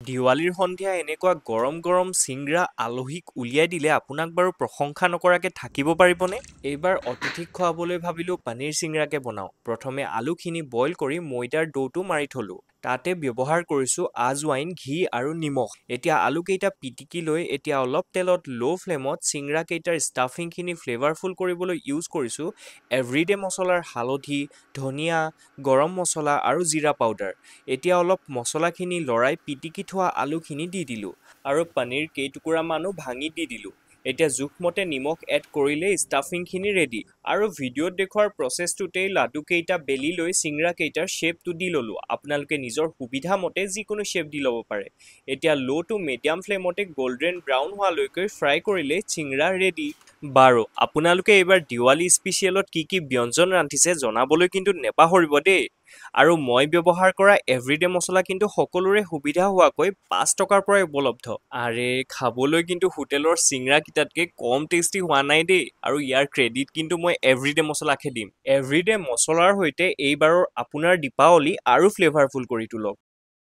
দিৱালীৰ সন্ধিয়া এনেকুৱা গৰম গৰম চিংৰা আলহীক উলিয়াই দিলে আপোনাক বাৰু প্ৰশংসা নকৰাকে থাকিব পাৰিবনে? এইবাৰ অতিথিক খুৱাবলৈ ভাবিলো পনীৰ চিংৰাকে বনাওঁ। প্ৰথমে আলুখিনি বইল কৰি ময়দাৰ ডোটো মাৰি থলো। তাতে ব্যৱহাৰ কৰিছো আজৱাইন, ঘি আৰু নিমখ। এতিয়া আলুকেইটা পিটিকি লৈ এতিয়া অলপ তেলত ল' ফ্লেমত চিংৰা কেইটাৰ ষ্টাফিংখিনি ফ্লেভাৰফুল কৰিবলৈ ইউজ কৰিছো এভৰিডে মছলাৰ হালধি, ধনিয়া, গৰম মছলা আৰু জিৰা পাউডাৰ। এতিয়া অলপ মছলাখিনি লৰাই পিটিকি থোৱা আলুখিনি দি দিলো আৰু পনীৰ কেইটুকুৰামানো ভাঙি দি দিলো। এতিয়া জোখমতে নিমখ এড কৰিলে ষ্টাফিংখিনি ৰেডি। আৰু ভিডিঅ'ত দেখুৱাৰ প্ৰচেছটোতেই লাডু কেইটা বেলি লৈ চিংৰা কেইটাৰ শ্বেপটো দি ললো। আপোনালোকে নিজৰ সুবিধা মতে যিকোনো শ্বেপ দি ল'ব পাৰে। এতিয়া ল' টু মিডিয়াম ফ্লেমতে গল্ডেন ব্ৰাউন হোৱালৈকে ফ্ৰাই কৰিলে চিংৰা ৰেডি। বাৰু আপোনালোকে এইবাৰ দিৱালী স্পেচিয়েলত কি ব্যঞ্জন ৰান্ধিছে জনাবলৈ কিন্তু নেপাহৰিব দেই। আৰু মই ব্যৱহাৰ কৰা এভৰিডে মছলা কিন্তু সকলোৰে সুবিধা হোৱাকৈ 5 টকাৰ পৰাই উপলব্ধ। আৰে খাবলৈ কিন্তু হোটেলৰ চিংৰা কেইটাতকে কম টেষ্টি হোৱা নাই দেই। আৰু ইয়াৰ ক্ৰেডিট কিন্তু মই এভৰিডে মছলাকহে দিম। এভৰিডে মছলাৰ সৈতে এইবাৰৰ আপোনাৰ দীপাৱলী আৰু ফ্লেভাৰফুল কৰি তোলক।